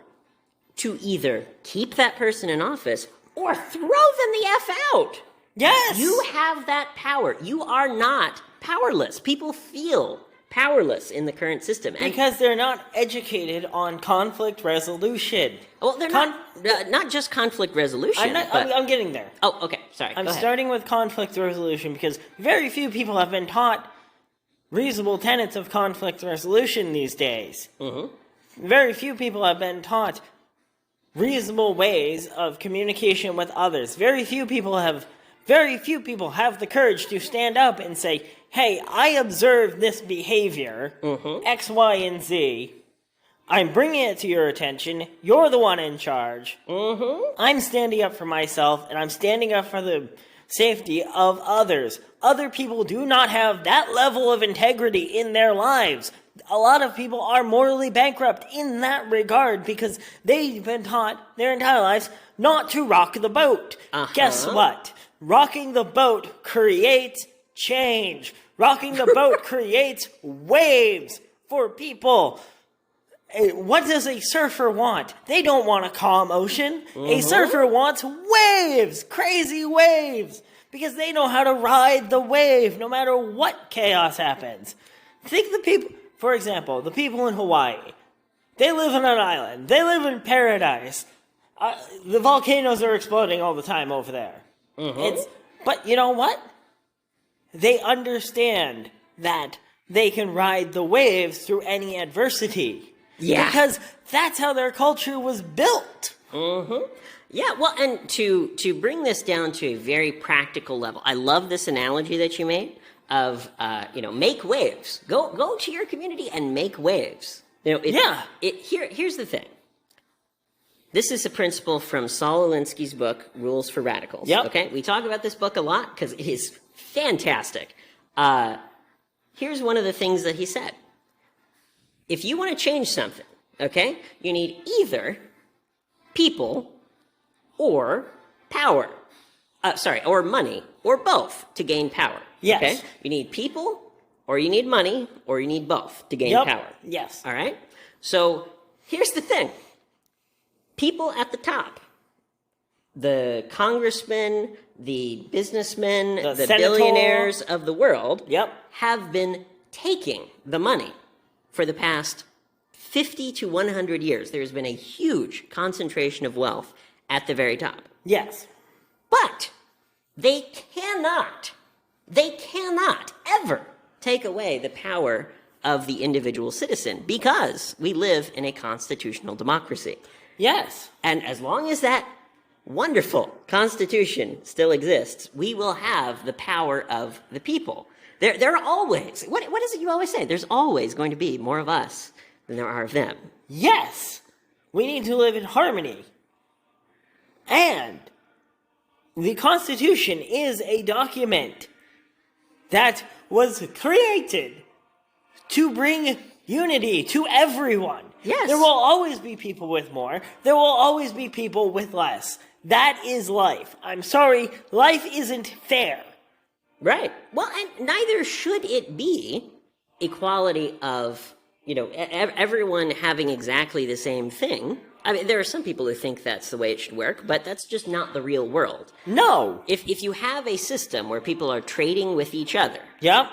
to either keep that person in office or throw them the F out. Yes! You have that power. You are not powerless. People feel powerless in the current system. And because they're not educated on conflict resolution. Well, they're not just conflict resolution. I'm getting there. Oh, okay. Sorry. I'm starting with conflict resolution because very few people have been taught reasonable tenets of conflict resolution these days. Very few people have been taught reasonable ways of communication with others. Very few people have the courage to stand up and say, hey, I observed this behavior, X, Y, and Z. I'm bringing it to your attention. You're the one in charge. I'm standing up for myself, and I'm standing up for the safety of others. Other people do not have that level of integrity in their lives. A lot of people are morally bankrupt in that regard because they've been taught their entire lives not to rock the boat. Guess what? Rocking the boat creates change. Rocking the boat creates waves for people. What does a surfer want? They don't want a calm ocean. A surfer wants waves, crazy waves, because they know how to ride the wave no matter what chaos happens. Think the people, for example, the people in Hawaii. They live on an island. They live in paradise. The volcanoes are exploding all the time over there. But you know what? They understand that they can ride the waves through any adversity. Yeah. Because that's how their culture was built. Yeah, well, and to bring this down to a very practical level, I love this analogy that you made of, make waves. Go to your community and make waves. Here's the thing. This is a principle from Saul Alinsky's book, Rules for Radicals. Okay, we talk about this book a lot because it is fantastic. Here's one of the things that he said. If you want to change something, okay, you need either people or power. Or money, or both to gain power. Yes. Okay? You need people, or you need money, or you need both to gain power. Yes. All right? So here's the thing. People at the top, the congressmen, the businessmen, the billionaires of the world have been taking the money for the past 50 to 100 years, there's been a huge concentration of wealth at the very top. Yes. But they cannot ever take away the power of the individual citizen because we live in a constitutional democracy. Yes. And as long as that wonderful Constitution still exists, we will have the power of the people. There are always, what is it you always say? There's always going to be more of us than there are of them. Yes. We need to live in harmony. And the Constitution is a document that was created to bring unity to everyone. Yes. There will always be people with more. There will always be people with less. That is life. I'm sorry, life isn't fair. Right. Well, and neither should it be equality of, everyone having exactly the same thing. I mean, there are some people who think that's the way it should work, but that's just not the real world. No. If you have a system where people are trading with each other, Yep.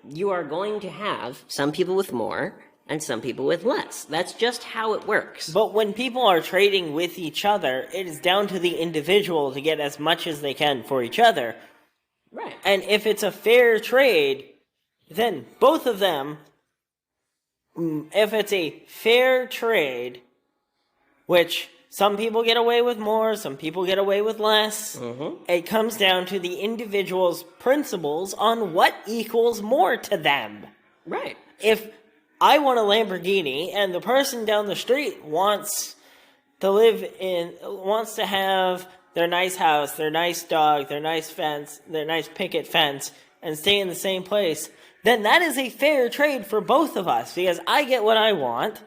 you are going to have some people with more and some people with less. That's just how it works. But when people are trading with each other, it is down to the individual to get as much as they can for each other. Right. And if it's a fair trade, then both of them, if it's a fair trade, which some people get away with more, some people get away with less, it comes down to the individual's principles on what equals more to them. Right. If I want a Lamborghini and the person down the street wants to have their nice house, their nice dog, their nice fence, their nice picket fence, and stay in the same place, then that is a fair trade for both of us, because I get what I want,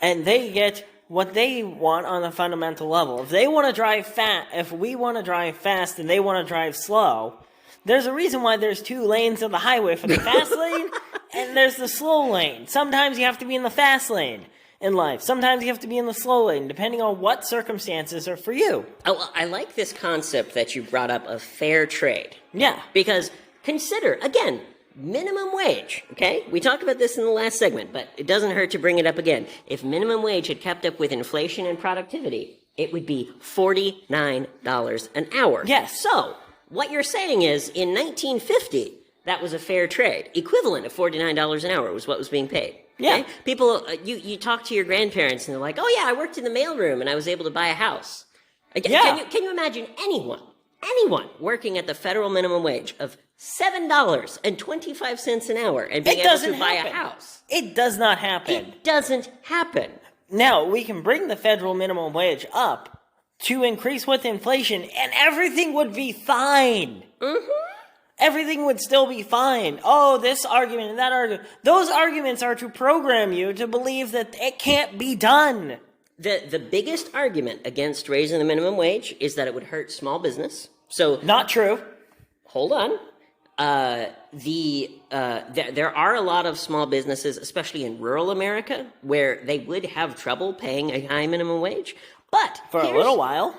and they get what they want on a fundamental level. If they want to drive fast, if we want to drive fast and they want to drive slow, there's a reason why there's 2 lanes of the highway for the fast lane, and there's the slow lane. Sometimes you have to be in the fast lane in life. Sometimes you have to be in the slow lane, depending on what circumstances are for you. Oh, well, I like this concept that you brought up of fair trade. Yeah. Because consider, again, minimum wage, okay? We talked about this in the last segment, but it doesn't hurt to bring it up again. If minimum wage had kept up with inflation and productivity, it would be $49 an hour. Yes. So, what you're saying is, in 1950, that was a fair trade. Equivalent of $49 an hour was what was being paid. Yeah. Okay? People, you talk to your grandparents and they're like, oh yeah, I worked in the mailroom and I was able to buy a house. Yeah. Can you imagine anyone working at the federal minimum wage of $7.25 an hour and being able to buy a house? It does not happen. It doesn't happen. Now, we can bring the federal minimum wage up to increase with inflation, and everything would be fine. Everything would still be fine. Oh, this argument and that argument. Those arguments are to program you to believe that it can't be done. The biggest argument against raising the minimum wage is that it would hurt small business. So Not true. hold on. There are a lot of small businesses, especially in rural America, where they would have trouble paying a high minimum wage. But For a little while.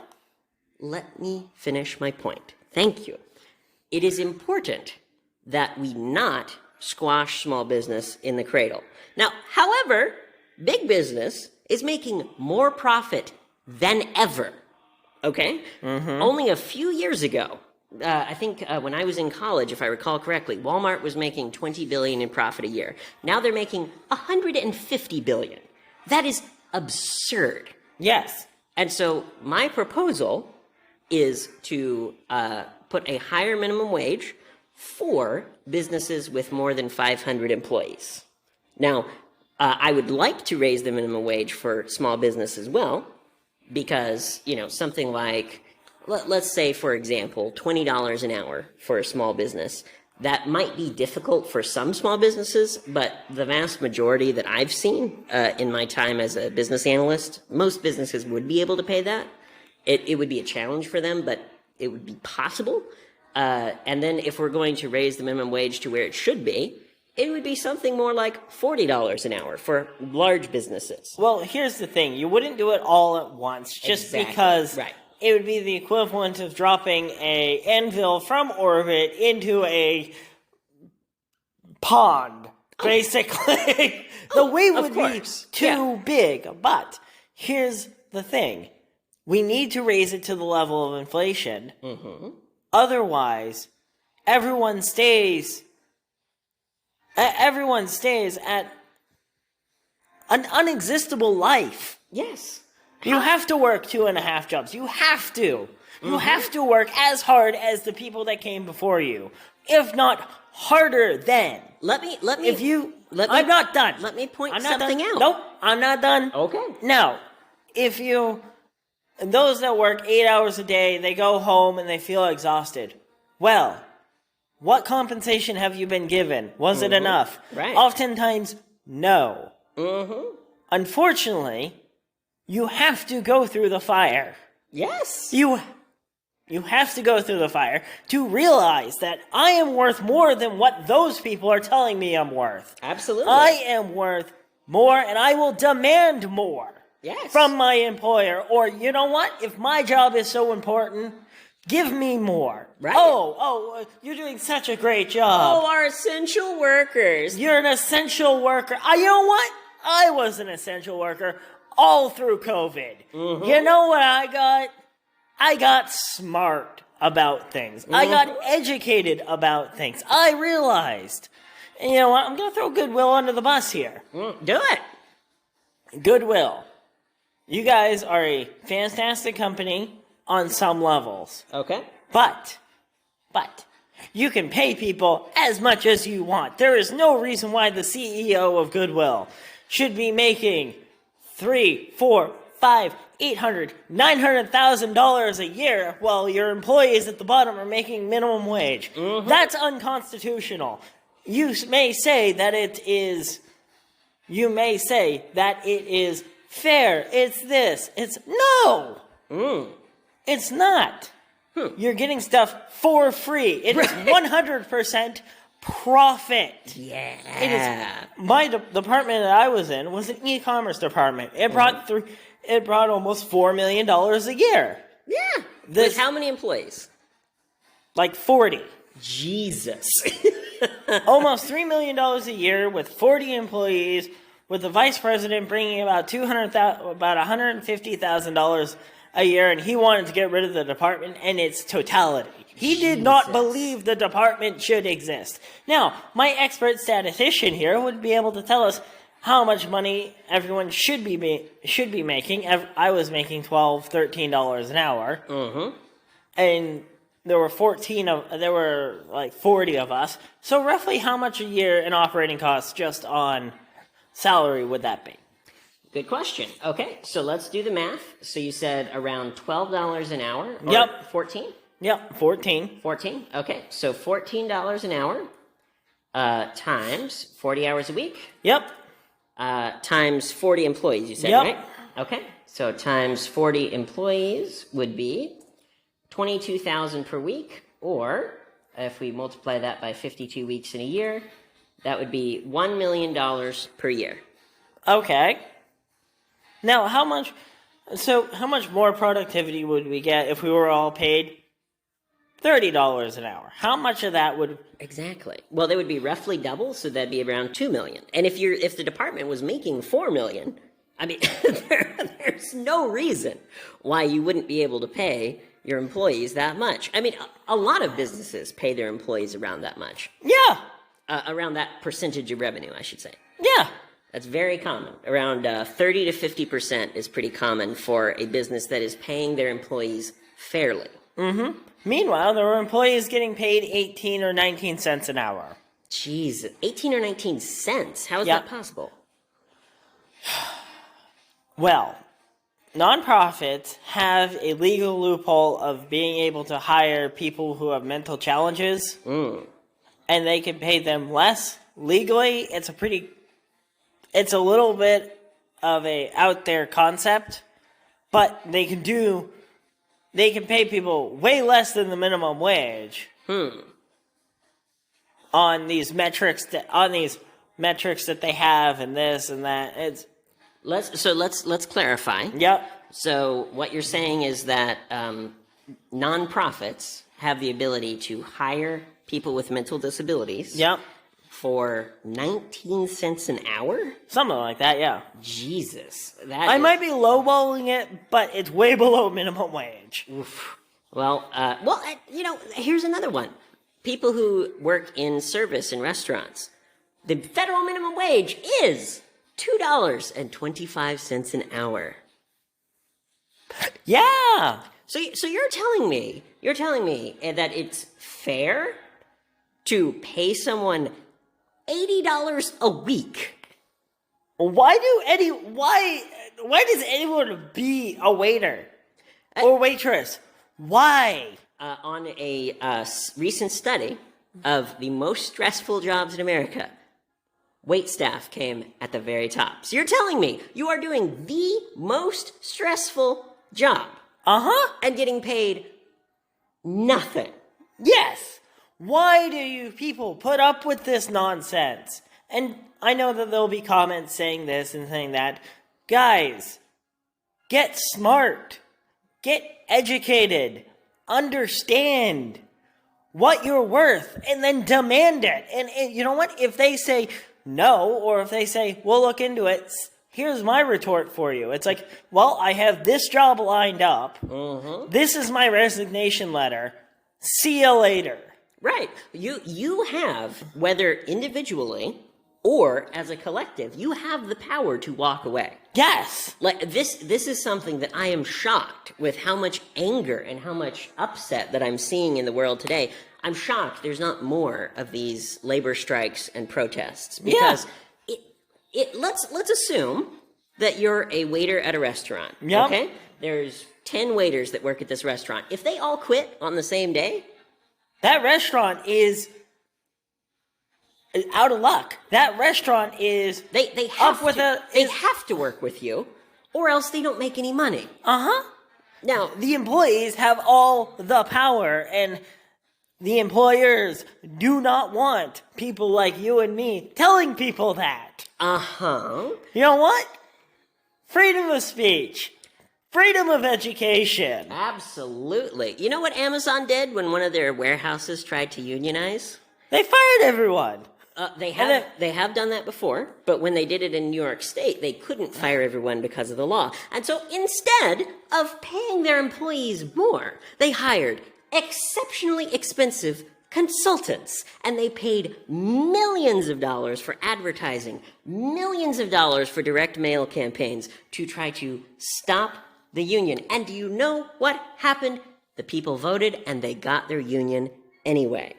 let me finish my point. Thank you. It is important that we not squash small business in the cradle. Now, however, big business is making more profit than ever. Okay? Only a few years ago, I think when I was in college, if I recall correctly, Walmart was making $20 billion in profit a year. Now they're making $150 billion. That is absurd. Yes. And so my proposal is to put a higher minimum wage for businesses with more than 500 employees. Now, I would like to raise the minimum wage for small business as well, because, something like, let's say, for example, $20 an hour for a small business. That might be difficult for some small businesses, but the vast majority that I've seen in my time as a business analyst, most businesses would be able to pay that. It would be a challenge for them, but it would be possible. And then if we're going to raise the minimum wage to where it should be, it would be something more like $40 an hour for large businesses. Well, here's the thing. You wouldn't do it all at once, just Exactly. because Right. it would be the equivalent of dropping a anvil from orbit into a pond. Basically, the we would be course. too big. But here's the thing. We need to raise it to the level of inflation. Mm-hmm. Otherwise, everyone stays at an unexistable life. Yes. You have to work 2.5 jobs. You have to. You have to work as hard as the people that came before you, if not harder than. Let me. I'm not done. Let me point I'm not something done. out. Nope, I'm not done. Okay. Now, those that work 8 hours a day, they go home and they feel exhausted. Well, what compensation have you been given? Was it enough? Right. Oftentimes, no. Mm-hmm. Unfortunately, you have to go through the fire. Yes. You have to go through the fire to realize that I am worth more than what those people are telling me I'm worth. Absolutely. I am worth more, and I will demand more. Yes. From my employer. Or, you know what? If my job is so important, give me more. Right. You're doing such a great job. Oh, our essential workers. You're an essential worker. You know what? I was an essential worker all through COVID. Mm-hmm. You know what I got? I got smart about things. I got educated about things. I realized, you know what? I'm going to throw Goodwill under the bus here. Do it. Goodwill. You guys are a fantastic company on some levels. Okay. But, you can pay people as much as you want. There is no reason why the CEO of Goodwill should be making $300,000, $400,000, $500,000, $800,000, $900,000 a year while your employees at the bottom are making minimum wage. Mm-hmm. That's unconstitutional. You may say that it is fair. It's this. It's no. It's not. You're getting stuff for free. It is 100% profit. Yeah. It is. My department that I was in was an e-commerce department. It brought almost $4 million a year. Yeah. With how many employees? Like 40. Jesus. Almost $3 million a year with 40 employees, with the vice president bringing about $150,000 a year, and he wanted to get rid of the department in its totality. He did not believe the department should exist. Now, my expert statistician here would be able to tell us how much money everyone should be making. I was making $12, $13 an hour, and there were 40 of us. So roughly, how much a year in operating costs just on salary would that be? Good question. Okay, so let's do the math. So you said around $12 an hour? Yep. 14? Yep, 14. 14? Okay, so $14 an hour times 40 hours a week? Yep. Times 40 employees, you said, Yep. right? Okay, so times 40 employees would be $22,000 per week, or if we multiply that by 52 weeks in a year, that would be $1 million per year. Okay. Now, how much more productivity would we get if we were all paid $30 an hour? How much of that would... Exactly. Well, they would be roughly double, so that'd be around $2 million. And if the department was making $4 million, I mean, there's no reason why you wouldn't be able to pay your employees that much. I mean, a lot of businesses pay their employees around that much. Yeah. Around that percentage of revenue, I should say. Yeah. That's very common. Around 30 to 50% is pretty common for a business that is paying their employees fairly. Mm-hmm. Meanwhile, there were employees getting paid 18 or 19 cents an hour. Jeez, 18 or 19 cents? How is that possible? Well, nonprofits have a legal loophole of being able to hire people who have mental challenges, and they can pay them less. Legally, it's a little bit of a out there concept, but they can pay people way less than the minimum wage on these metrics that they have, and this and that. Let's clarify. Yep. So what you're saying is that nonprofits have the ability to hire people with mental disabilities. Yep. for 19 cents an hour? Something like that, yeah. Jesus. I might be lowballing it, but it's way below minimum wage. Oof. Well, here's another one. People who work in service in restaurants. The federal minimum wage is $2.25 an hour. Yeah. So you're telling me that it's fair to pay someone $80 a week? Why does anyone be a waiter or waitress? Why? On a recent study of the most stressful jobs in America, wait staff came at the very top. So you're telling me you are doing the most stressful job. And getting paid nothing. Yes. Why do you people put up with this nonsense? And I know that there'll be comments saying this and saying that. Guys, get smart. Get educated. Understand what you're worth and then demand it. And you know what? If they say no, or if they say, we'll look into it, here's my retort for you. It's like, well, I have this job lined up. This is my resignation letter. See you later. Right. You have, whether individually or as a collective, you have the power to walk away. Yes. Like this is something that I am shocked with how much anger and how much upset that I'm seeing in the world today. I'm shocked there's not more of these labor strikes and protests because let's assume that you're a waiter at a restaurant. Yep. Okay? There's 10 waiters that work at this restaurant. If they all quit on the same day, that restaurant is out of luck. That restaurant is they have to work with you, or else they don't make any money. Now the employees have all the power, and the employers do not want people like you and me telling people that. You know what? Freedom of speech. Freedom of education. Absolutely. You know what Amazon did when one of their warehouses tried to unionize? They fired everyone. They have done that before, but when they did it in New York State, they couldn't fire everyone because of the law. And so instead of paying their employees more, they hired exceptionally expensive consultants, and they paid millions of dollars for advertising, millions of dollars for direct mail campaigns to try to stop the union. And do you know what happened? The people voted, and they got their union anyway.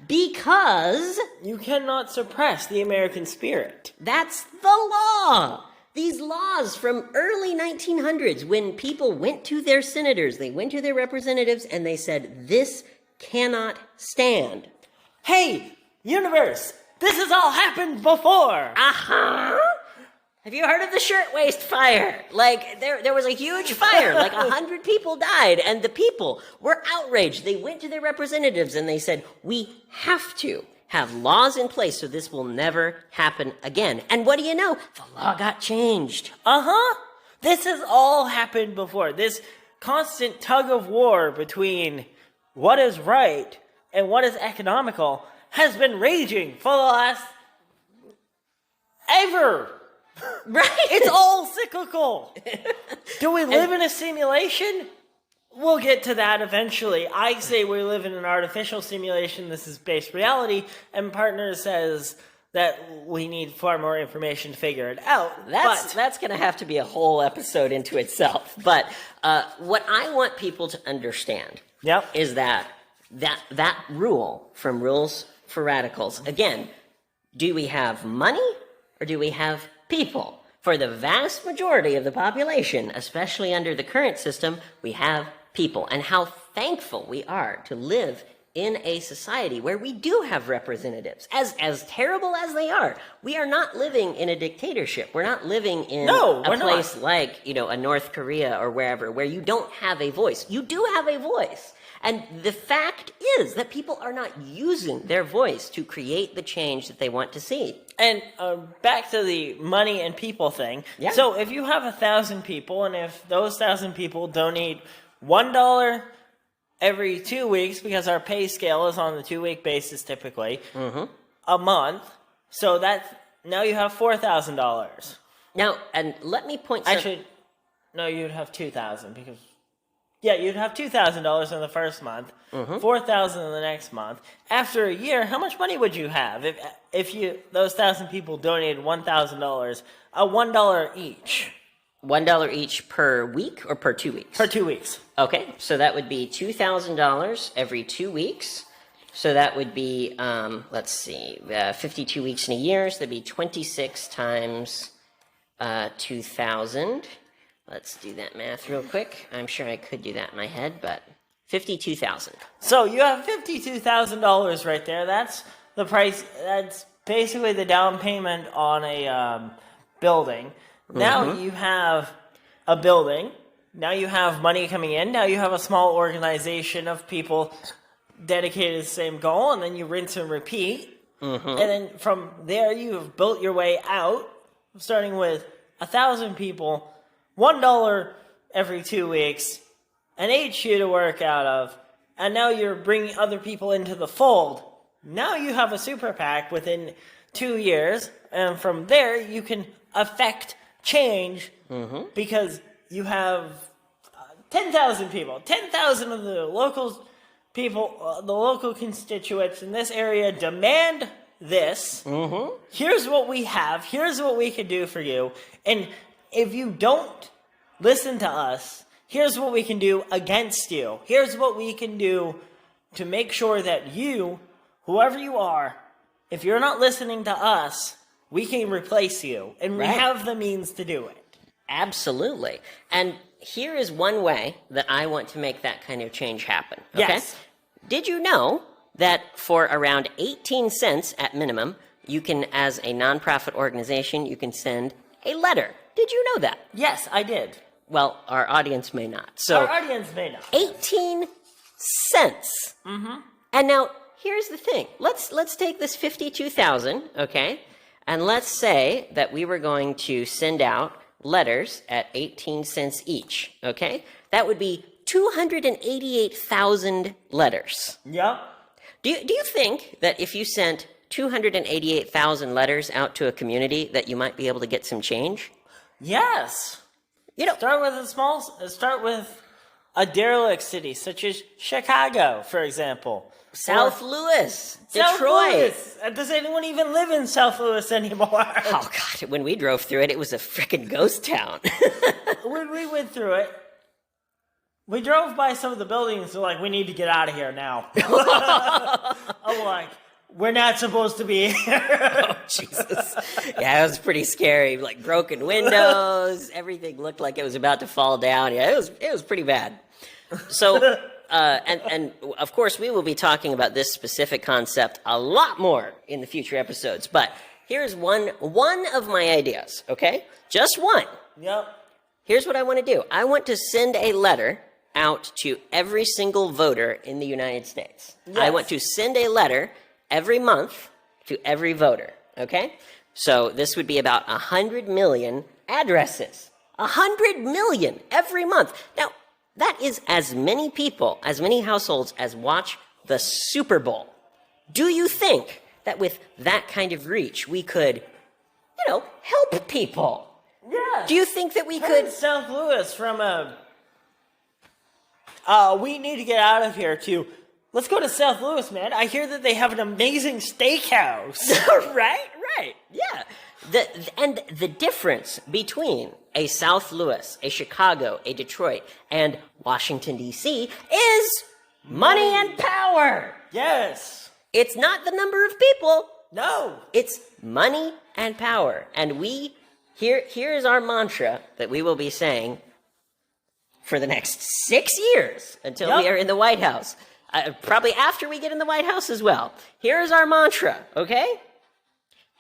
Because you cannot suppress the American spirit. That's the law. These laws from early 1900s, when people went to their senators, they went to their representatives, and they said, this cannot stand. Hey, universe, this has all happened before. Have you heard of the shirtwaist fire? Like, there was a huge fire, like 100 people died, and the people were outraged. They went to their representatives and they said, we have to have laws in place so this will never happen again. And what do you know? The law got changed. This has all happened before. This constant tug of war between what is right and what is economical has been raging for the last ever. Right? It's all cyclical. Do we live in a simulation? We'll get to that eventually. I say we live in an artificial simulation. This is based reality. And Partner says that we need far more information to figure it out. That's going to have to be a whole episode into itself. But what I want people to understand is that rule from Rules for Radicals, again, do we have money or do we have people? For the vast majority of the population, especially under the current system, we have people. And how thankful we are to live in a society where we do have representatives. As terrible as they are, we are not living in a dictatorship. We're not living in a place like, a North Korea or wherever, where you don't have a voice. You do have a voice. And the fact is that people are not using their voice to create the change that they want to see. And back to the money and people thing. Yeah. So if you have 1,000 people, and if those 1,000 people donate $1 every 2 weeks, because our pay scale is on the 2-week basis typically, a month. So now you have $4,000. Now, and let me point. Actually, no, you'd have $2,000 because. Yeah, you'd have $2,000 in the first month, $4,000 in the next month. After a year, how much money would you have if those 1,000 people donated $1,000, $1 each? $1 each per week or per 2 weeks? Per 2 weeks. Okay, so that would be $2,000 every 2 weeks. So that would be, let's see, 52 weeks in a year. So that'd be 26 times 2,000. Let's do that math real quick. I'm sure I could do that in my head, but 52,000. So you have $52,000 right there. That's the price. That's basically the down payment on a building. Now you have a building. Now you have money coming in. Now you have a small organization of people dedicated to the same goal, and then you rinse and repeat. And then from there, you have built your way out, starting with 1,000 people, $1 every 2 weeks, an HQ to work out of, and now you're bringing other people into the fold. Now you have a super PAC within 2 years, and from there you can affect change because you have 10,000 people. 10,000 of the local people, the local constituents in this area demand this. Here's what we have. Here's what we can do for you. And if you don't listen to us, here's what we can do against you. Here's what we can do to make sure that you, whoever you are, if you're not listening to us, we can replace you. And we have the means to do it. Absolutely. And here is one way that I want to make that kind of change happen. Okay? Yes. Did you know that for around 18 cents at minimum, you can, as a nonprofit organization, you can send a letter? Did you know that? Yes, I did. Well, our audience may not. So Our audience may not. 18 cents. And now, here's the thing. Let's take this 52,000, okay? And let's say that we were going to send out letters at 18 cents each, okay? That would be 288,000 letters. Yep. Do you think that if you sent 288,000 letters out to a community that you might be able to get some change? Yes. You know, Start with a derelict city such as Chicago, for example. South Louis, South Detroit. Louis. Does anyone even live in South Louis anymore? Oh, God, when we drove through it, it was a frickin' ghost town. When we went through it, we drove by some of the buildings and like, we need to get out of here now. I'm like, we're not supposed to be here. Oh, Jesus. Yeah, it was pretty scary. Like broken windows, everything looked like it was about to fall down. Yeah, it was pretty bad. So, and of course, we will be talking about this specific concept a lot more in the future episodes. But here's one of my ideas, okay? Just one. Yep. Here's what I want to do. I want to send a letter out to every single voter in the United States. Yes. I want to send a letter every month to every voter, okay? So this would be about 100 million addresses. 100 million every month. Now, that is as many people, as many households as watch the Super Bowl. Do you think that with that kind of reach, we could, help people? Yeah. Do you think that we Turn could... St. Louis from a we need to get out of here to let's go to St. Louis, man. I hear that they have an amazing steakhouse. right. Yeah. The difference between a South Louis, a Chicago, a Detroit, and Washington, D.C. is money and power. Yes. It's not the number of people. No. It's money and power. And here is our mantra that we will be saying for the next 6 years until we are in the White House. Probably after we get in the White House as well. Here is our mantra, okay?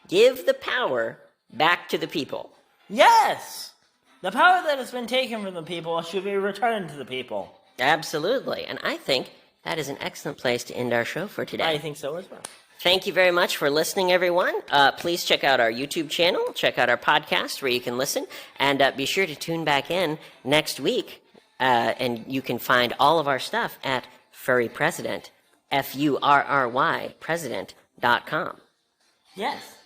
Give the power back to the people. Yes. The power that has been taken from the people should be returned to the people. Absolutely. And I think that is an excellent place to end our show for today. I think so as well. Thank you very much for listening, everyone. Please check out our YouTube channel. Check out our podcast where you can listen. And be sure to tune back in next week. And you can find all of our stuff at Furry President, Furry, president.com. Yes.